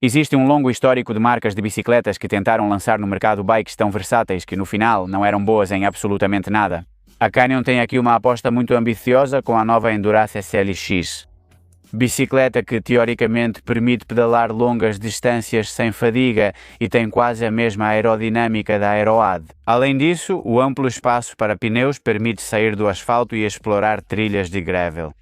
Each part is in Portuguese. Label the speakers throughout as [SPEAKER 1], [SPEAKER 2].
[SPEAKER 1] Existe um longo histórico de marcas de bicicletas que tentaram lançar no mercado bikes tão versáteis que no final não eram boas em absolutamente nada. A Canyon tem aqui uma aposta muito ambiciosa com a nova Endurance SLX. Bicicleta que teoricamente permite pedalar longas distâncias sem fadiga e tem quase a mesma aerodinâmica da Aeroad. Além disso, o amplo espaço para pneus permite sair do asfalto e explorar trilhas de gravel.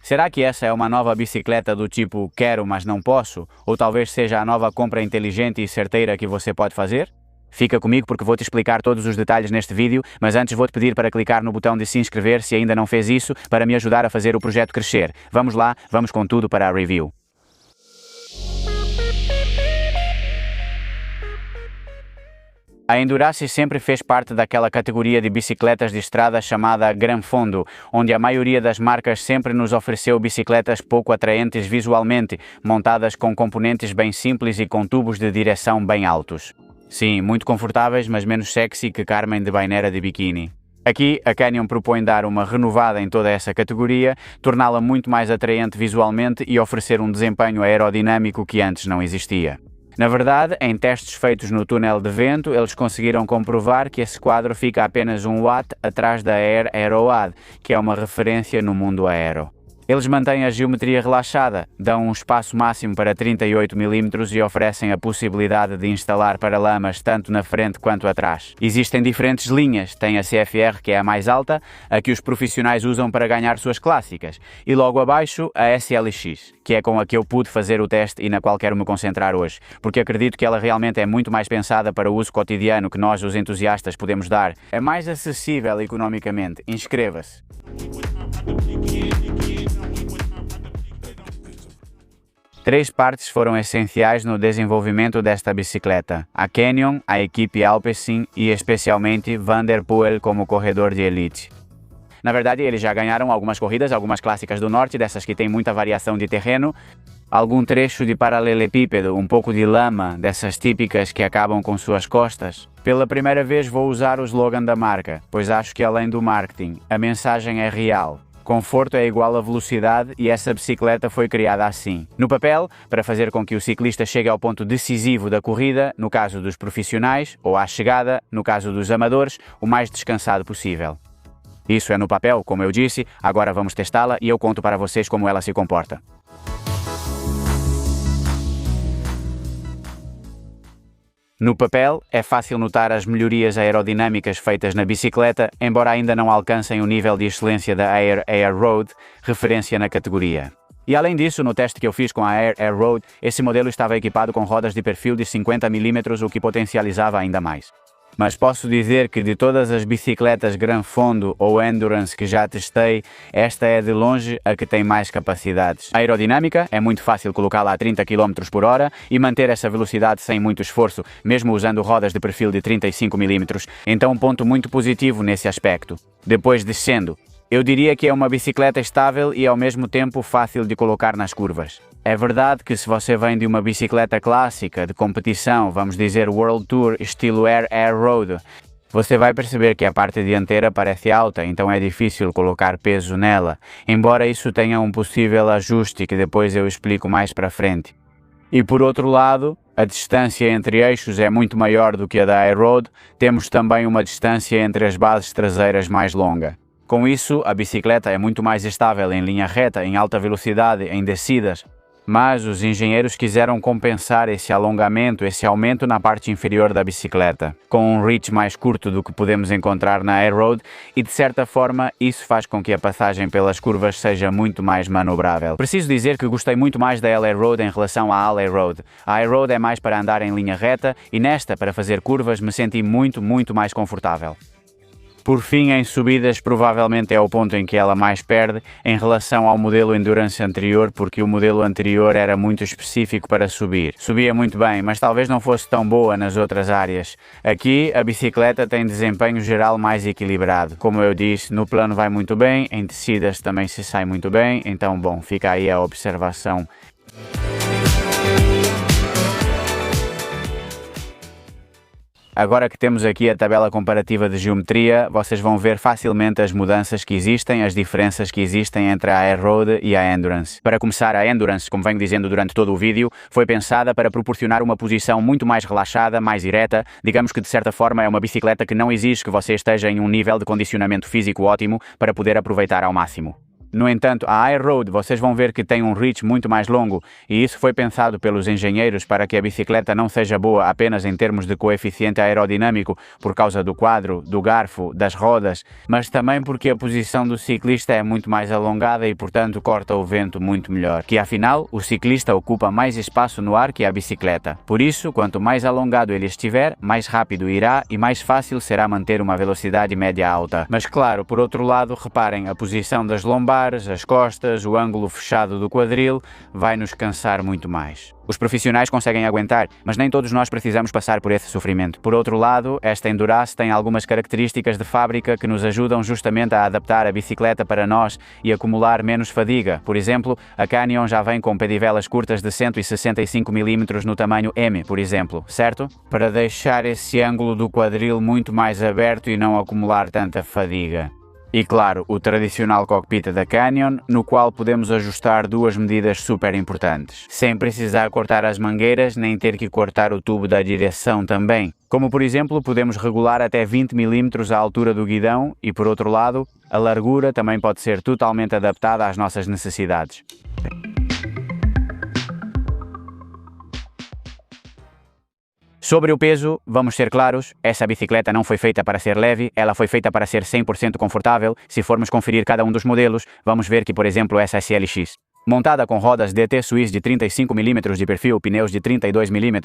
[SPEAKER 1] Será que essa é uma nova bicicleta do tipo quero, mas não posso? Ou talvez seja a nova compra inteligente e certeira que você pode fazer? Fica comigo porque vou te explicar todos os detalhes neste vídeo, mas antes vou-te pedir para clicar no botão de se inscrever se ainda não fez isso, para me ajudar a fazer o projeto crescer. Vamos lá, vamos com tudo para a review. A Endurance sempre fez parte daquela categoria de bicicletas de estrada chamada Gran Fondo, onde a maioria das marcas sempre nos ofereceu bicicletas pouco atraentes visualmente, montadas com componentes bem simples e com tubos de direção bem altos. Sim, muito confortáveis, mas menos sexy que Carmen de Bainera de biquíni. Aqui, a Canyon propõe dar uma renovada em toda essa categoria, torná-la muito mais atraente visualmente e oferecer um desempenho aerodinâmico que antes não existia. Na verdade, em testes feitos no túnel de vento, eles conseguiram comprovar que esse quadro fica apenas 1 watt atrás da Air Aeroad, que é uma referência no mundo aero. Eles mantêm a geometria relaxada, dão um espaço máximo para 38 mm e oferecem a possibilidade de instalar paralamas tanto na frente quanto atrás. Existem diferentes linhas, tem a CFR, que é a mais alta, a que os profissionais usam para ganhar suas clássicas, e logo abaixo a SLX, que é com a que eu pude fazer o teste e na qual quero me concentrar hoje, porque acredito que ela realmente é muito mais pensada para o uso cotidiano que nós, os entusiastas, podemos dar. É mais acessível economicamente. Inscreva-se! Três partes foram essenciais no desenvolvimento desta bicicleta: a Canyon, a equipe Alpecin e especialmente Van der Poel como corredor de elite. Na verdade, eles já ganharam algumas corridas, algumas clássicas do norte, dessas que tem muita variação de terreno, algum trecho de paralelepípedo, um pouco de lama, dessas típicas que acabam com suas costas. Pela primeira vez vou usar o slogan da marca, pois acho que além do marketing, a mensagem é real. Conforto é igual a velocidade e essa bicicleta foi criada assim. No papel, para fazer com que o ciclista chegue ao ponto decisivo da corrida, no caso dos profissionais, ou à chegada, no caso dos amadores, o mais descansado possível. Isso é no papel, como eu disse, agora vamos testá-la e eu conto para vocês como ela se comporta. No papel, é fácil notar as melhorias aerodinâmicas feitas na bicicleta, embora ainda não alcancem o nível de excelência da Air Road, referência na categoria. E além disso, no teste que eu fiz com a Air Road, esse modelo estava equipado com rodas de perfil de 50 mm, o que potencializava ainda mais. Mas posso dizer que de todas as bicicletas Gran Fondo ou Endurance que já testei, esta é de longe a que tem mais capacidades. A aerodinâmica é muito fácil colocá-la a 30 km/h e manter essa velocidade sem muito esforço, mesmo usando rodas de perfil de 35 mm, então um ponto muito positivo nesse aspecto. Depois descendo, eu diria que é uma bicicleta estável e ao mesmo tempo fácil de colocar nas curvas. É verdade que se você vem de uma bicicleta clássica, de competição, vamos dizer World Tour, estilo Air Road, você vai perceber que a parte dianteira parece alta, então é difícil colocar peso nela, embora isso tenha um possível ajuste que depois eu explico mais para frente. E por outro lado, a distância entre eixos é muito maior do que a da Air Road, temos também uma distância entre as bases traseiras mais longa. Com isso, a bicicleta é muito mais estável em linha reta, em alta velocidade, em descidas. Mas os engenheiros quiseram compensar esse alongamento, esse aumento na parte inferior da bicicleta, com um reach mais curto do que podemos encontrar na Air Road e de certa forma isso faz com que a passagem pelas curvas seja muito mais manobrável. Preciso dizer que gostei muito mais da Air Road em relação à Alley Road. A Air Road é mais para andar em linha reta e nesta, para fazer curvas, me senti muito mais confortável. Por fim, em subidas, provavelmente é o ponto em que ela mais perde em relação ao modelo Endurance anterior, porque o modelo anterior era muito específico para subir. Subia muito bem, mas talvez não fosse tão boa nas outras áreas. Aqui, a bicicleta tem desempenho geral mais equilibrado. Como eu disse, no plano vai muito bem, em descidas também se sai muito bem, então, bom, fica aí a observação. Agora que temos aqui a tabela comparativa de geometria, vocês vão ver facilmente as mudanças que existem, as diferenças que existem entre a Air Road e a Endurance. Para começar, a Endurance, como venho dizendo durante todo o vídeo, foi pensada para proporcionar uma posição muito mais relaxada, mais direta. Digamos que de certa forma é uma bicicleta que não exige que você esteja em um nível de condicionamento físico ótimo para poder aproveitar ao máximo. No entanto, a Air Road vocês vão ver que tem um reach muito mais longo e isso foi pensado pelos engenheiros para que a bicicleta não seja boa apenas em termos de coeficiente aerodinâmico por causa do quadro, do garfo, das rodas, mas também porque a posição do ciclista é muito mais alongada e portanto corta o vento muito melhor, que afinal o ciclista ocupa mais espaço no ar que a bicicleta. Por isso, quanto mais alongado ele estiver, mais rápido irá e mais fácil será manter uma velocidade média alta. Mas claro, por outro lado, reparem, a posição das lombares, as costas, o ângulo fechado do quadril vai nos cansar muito mais. Os profissionais conseguem aguentar, mas nem todos nós precisamos passar por esse sofrimento. Por outro lado, esta Endurace tem algumas características de fábrica que nos ajudam justamente a adaptar a bicicleta para nós e acumular menos fadiga. Por exemplo, a Canyon já vem com pedivelas curtas de 165 mm no tamanho M, por exemplo, certo? Para deixar esse ângulo do quadril muito mais aberto e não acumular tanta fadiga. E claro, o tradicional cockpit da Canyon, no qual podemos ajustar duas medidas super importantes, sem precisar cortar as mangueiras nem ter que cortar o tubo da direção também. Como por exemplo, podemos regular até 20 mm a altura do guidão e por outro lado, a largura também pode ser totalmente adaptada às nossas necessidades. Sobre o peso, vamos ser claros, essa bicicleta não foi feita para ser leve, ela foi feita para ser 100% confortável. Se formos conferir cada um dos modelos, vamos ver que, por exemplo, essa SLX, montada com rodas DT Swiss de 35 mm de perfil, pneus de 32 mm,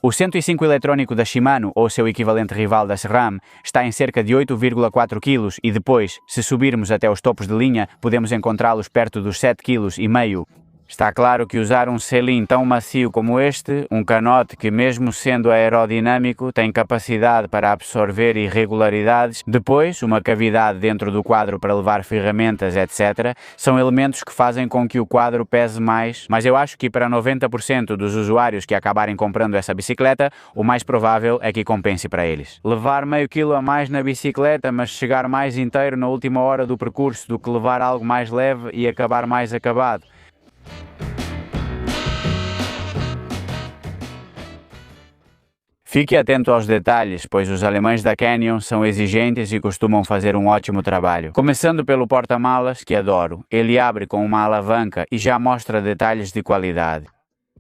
[SPEAKER 1] o 105 eletrônico da Shimano, ou seu equivalente rival da SRAM, está em cerca de 8,4 kg e depois, se subirmos até os topos de linha, podemos encontrá-los perto dos 7,5 kg. Está claro que usar um selim tão macio como este, um canote que mesmo sendo aerodinâmico tem capacidade para absorver irregularidades, depois uma cavidade dentro do quadro para levar ferramentas, etc., são elementos que fazem com que o quadro pese mais, mas eu acho que para 90% dos usuários que acabarem comprando essa bicicleta, o mais provável é que compense para eles. Levar meio quilo a mais na bicicleta, mas chegar mais inteiro na última hora do percurso do que levar algo mais leve e acabar mais acabado. Fique atento aos detalhes, pois os alemães da Canyon são exigentes e costumam fazer um ótimo trabalho. Começando pelo porta-malas, que adoro. Ele abre com uma alavanca e já mostra detalhes de qualidade.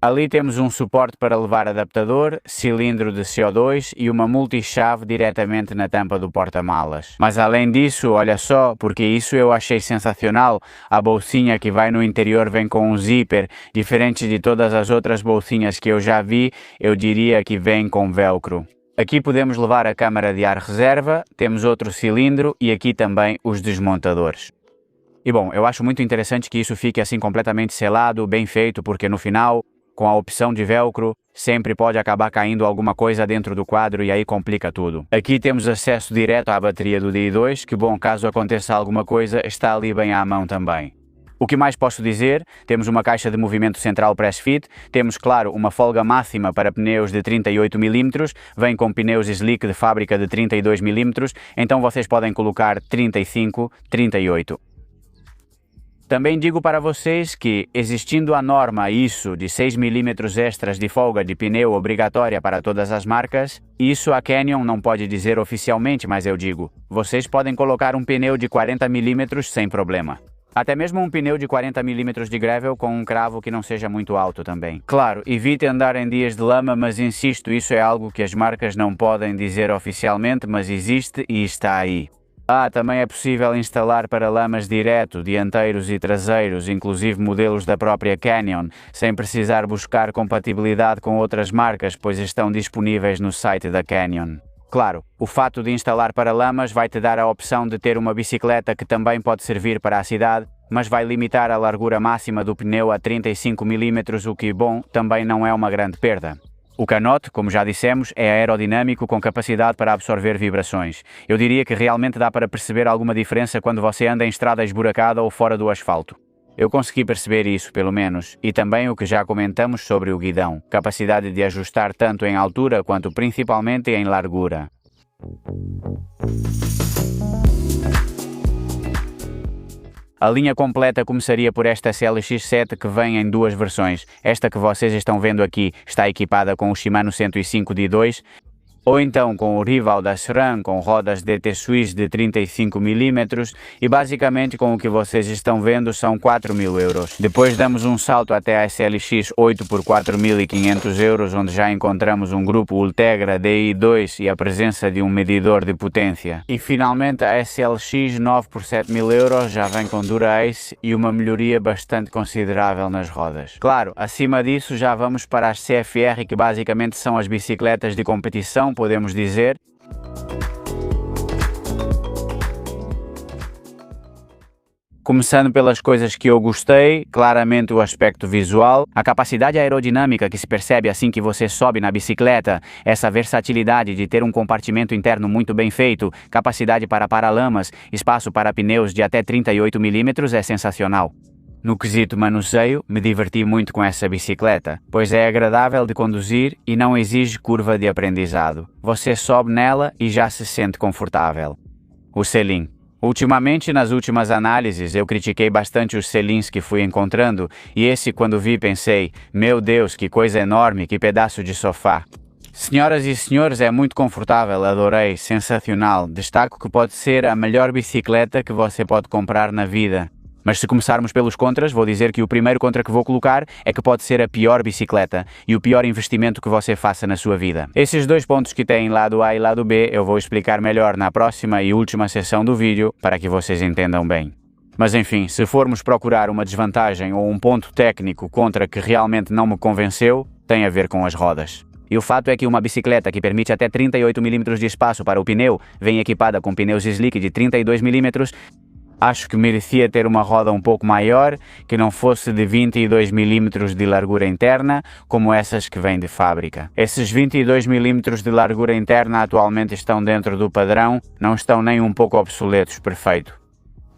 [SPEAKER 1] Ali temos um suporte para levar adaptador, cilindro de CO2 e uma multichave diretamente na tampa do porta-malas. Mas além disso, olha só, porque isso eu achei sensacional, a bolsinha que vai no interior vem com um zíper, diferente de todas as outras bolsinhas que eu já vi, eu diria que vem com velcro. Aqui podemos levar a câmara de ar reserva, temos outro cilindro e aqui também os desmontadores. E bom, eu acho muito interessante que isso fique assim completamente selado, bem feito, porque no final, com a opção de velcro, sempre pode acabar caindo alguma coisa dentro do quadro e aí complica tudo. Aqui temos acesso direto à bateria do Di2, que bom, caso aconteça alguma coisa, está ali bem à mão também. O que mais posso dizer? Temos uma caixa de movimento central press fit, temos claro uma folga máxima para pneus de 38 mm, vem com pneus slick de fábrica de 32 mm, então vocês podem colocar 35, 38. Também digo para vocês que, existindo a norma ISO de 6 mm extras de folga de pneu obrigatória para todas as marcas, isso a Canyon não pode dizer oficialmente, mas eu digo, vocês podem colocar um pneu de 40 mm sem problema. Até mesmo um pneu de 40 mm de gravel com um cravo que não seja muito alto também. Claro, evite andar em dias de lama, mas insisto, isso é algo que as marcas não podem dizer oficialmente, mas existe e está aí. Também é possível instalar paralamas direto, dianteiros e traseiros, inclusive modelos da própria Canyon, sem precisar buscar compatibilidade com outras marcas, pois estão disponíveis no site da Canyon. Claro, o fato de instalar paralamas vai te dar a opção de ter uma bicicleta que também pode servir para a cidade, mas vai limitar a largura máxima do pneu a 35 mm, o que, bom, também não é uma grande perda. O canote, como já dissemos, é aerodinâmico com capacidade para absorver vibrações. Eu diria que realmente dá para perceber alguma diferença quando você anda em estrada esburacada ou fora do asfalto. Eu consegui perceber isso, pelo menos, e também o que já comentamos sobre o guidão, capacidade de ajustar tanto em altura quanto principalmente em largura. A linha completa começaria por esta SLX7 que vem em duas versões. Esta que vocês estão vendo aqui está equipada com o Shimano 105 D2, ou então com o rival da SRAM com rodas DT Swiss de 35 mm e basicamente com o que vocês estão vendo são 4.000 euros. Depois damos um salto até a SLX 8 por 4.500 euros, onde já encontramos um grupo Ultegra DI2 e a presença de um medidor de potência. E finalmente a SLX 9 por 7.000 euros já vem com Dura-Ace e uma melhoria bastante considerável nas rodas. Claro, acima disso já vamos para as CFR, que basicamente são as bicicletas de competição, podemos dizer. Começando pelas coisas que eu gostei, claramente o aspecto visual, a capacidade aerodinâmica que se percebe assim que você sobe na bicicleta, essa versatilidade de ter um compartimento interno muito bem feito, capacidade para paralamas, espaço para pneus de até 38 mm é sensacional. No quesito manuseio, me diverti muito com essa bicicleta, pois é agradável de conduzir e não exige curva de aprendizado. Você sobe nela e já se sente confortável. O selim. Ultimamente, nas últimas análises, eu critiquei bastante os selins que fui encontrando, e esse, quando vi, pensei, meu Deus, que coisa enorme, que pedaço de sofá. Senhoras e senhores, é muito confortável, adorei, sensacional. Destaco que pode ser a melhor bicicleta que você pode comprar na vida. Mas se começarmos pelos contras, vou dizer que o primeiro contra que vou colocar é que pode ser a pior bicicleta e o pior investimento que você faça na sua vida. Esses dois pontos que têm lado A e lado B eu vou explicar melhor na próxima e última seção do vídeo para que vocês entendam bem. Mas enfim, se formos procurar uma desvantagem ou um ponto técnico contra que realmente não me convenceu, tem a ver com as rodas. E o fato é que uma bicicleta que permite até 38 mm de espaço para o pneu, vem equipada com pneus slick de 32 mm, acho que merecia ter uma roda um pouco maior, que não fosse de 22 mm de largura interna, como essas que vêm de fábrica. Esses 22 mm de largura interna atualmente estão dentro do padrão, não estão nem um pouco obsoletos, perfeito.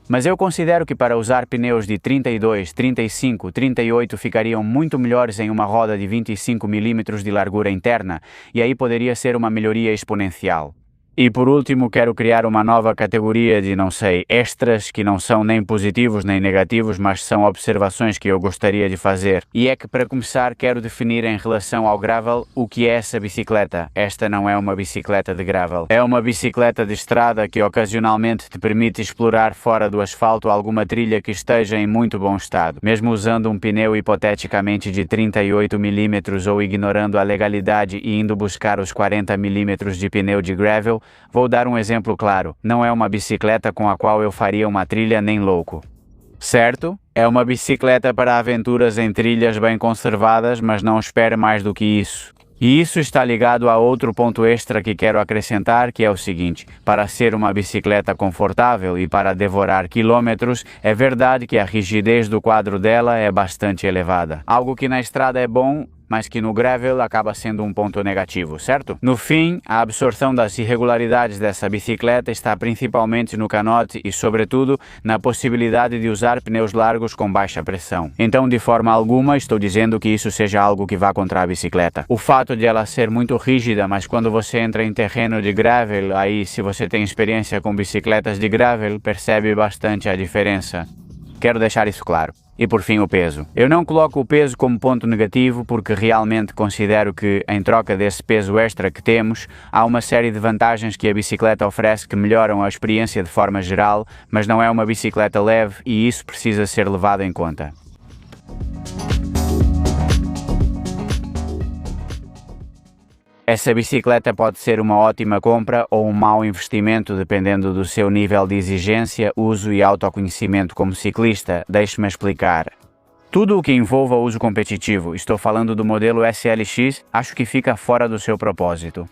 [SPEAKER 1] Mas eu considero que para usar pneus de 32, 35, 38 ficariam muito melhores em uma roda de 25 mm de largura interna, e aí poderia ser uma melhoria exponencial. E por último, quero criar uma nova categoria de, não sei, extras que não são nem positivos nem negativos, mas são observações que eu gostaria de fazer. E é que, para começar, quero definir em relação ao gravel o que é essa bicicleta. Esta não é uma bicicleta de gravel. É uma bicicleta de estrada que ocasionalmente te permite explorar fora do asfalto alguma trilha que esteja em muito bom estado. Mesmo usando um pneu hipoteticamente de 38 mm ou ignorando a legalidade e indo buscar os 40 mm de pneu de gravel, vou dar um exemplo claro, não é uma bicicleta com a qual eu faria uma trilha nem louco. Certo? É uma bicicleta para aventuras em trilhas bem conservadas, mas não espere mais do que isso. E isso está ligado a outro ponto extra que quero acrescentar, que é o seguinte: para ser uma bicicleta confortável e para devorar quilômetros, é verdade que a rigidez do quadro dela é bastante elevada. Algo que na estrada é bom, mas que no gravel acaba sendo um ponto negativo, certo? No fim, a absorção das irregularidades dessa bicicleta está principalmente no canote e, sobretudo, na possibilidade de usar pneus largos com baixa pressão. Então, de forma alguma, estou dizendo que isso seja algo que vá contra a bicicleta. O fato de ela ser muito rígida, mas quando você entra em terreno de gravel, aí, se você tem experiência com bicicletas de gravel, percebe bastante a diferença. Quero deixar isso claro. E por fim, o peso. Eu não coloco o peso como ponto negativo porque realmente considero que, em troca desse peso extra que temos, há uma série de vantagens que a bicicleta oferece que melhoram a experiência de forma geral, mas não é uma bicicleta leve e isso precisa ser levado em conta. Essa bicicleta pode ser uma ótima compra ou um mau investimento dependendo do seu nível de exigência, uso e autoconhecimento como ciclista. Deixe-me explicar. Tudo o que envolva uso competitivo, estou falando do modelo SLX, acho que fica fora do seu propósito,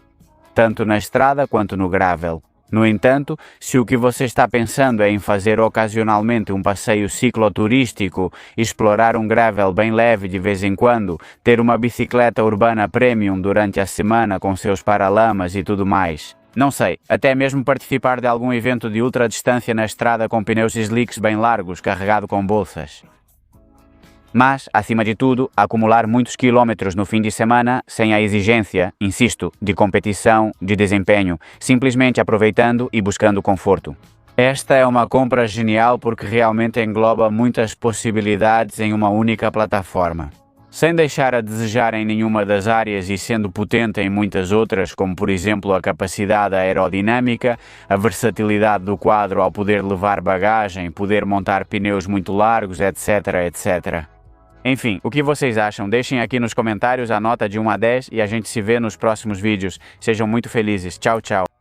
[SPEAKER 1] tanto na estrada quanto no gravel. No entanto, se o que você está pensando é em fazer ocasionalmente um passeio cicloturístico, explorar um gravel bem leve de vez em quando, ter uma bicicleta urbana premium durante a semana com seus paralamas e tudo mais, não sei, até mesmo participar de algum evento de ultradistância na estrada com pneus slicks bem largos, carregado com bolsas. Mas, acima de tudo, acumular muitos quilômetros no fim de semana sem a exigência, insisto, de competição, de desempenho, simplesmente aproveitando e buscando conforto. Esta é uma compra genial porque realmente engloba muitas possibilidades em uma única plataforma. Sem deixar a desejar em nenhuma das áreas e sendo potente em muitas outras, como por exemplo a capacidade aerodinâmica, a versatilidade do quadro ao poder levar bagagem, poder montar pneus muito largos, etc, etc. Enfim, o que vocês acham? Deixem aqui nos comentários a nota de 1 a 10 e a gente se vê nos próximos vídeos. Sejam muito felizes. Tchau, tchau.